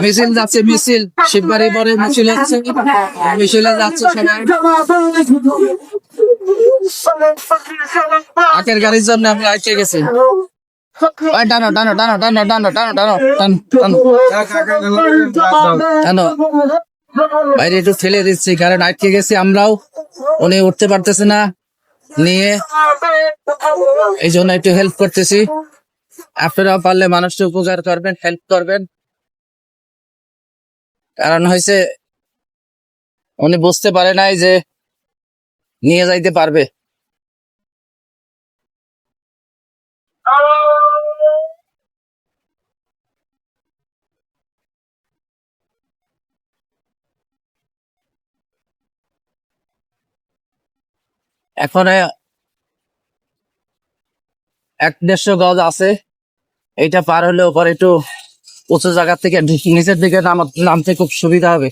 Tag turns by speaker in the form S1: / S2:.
S1: মিছিল যাচ্ছে, মিছিল শিববাড়ি পরে মিছিল হচ্ছে, মিছিলে যাচ্ছে সবাই। আগের গাড়ির জন্য আমি আটকে গেছি। টানো টানো টানো টানো টানো টানো টানো টানো টানো বাইরে একটু ঠেলে দিচ্ছি, কারণ আটকে গেছি আমরাও, উনি উঠতে পারতেছে না নিয়ে, এই জন্য একটু হেল্প করতেছি। আপনারাও পারলে মানুষকে উপকার করবেন, হেল্প করবেন। কারণ হয়েছে উনি বুঝতে পারে নাই যে নিয়ে যাইতে পারবে। এখন 1-150 গজ আছে, এইটা পার হলে পরে একটু উঁচু জায়গা থেকে নিচের দিকে নামতে খুব সুবিধা হবে।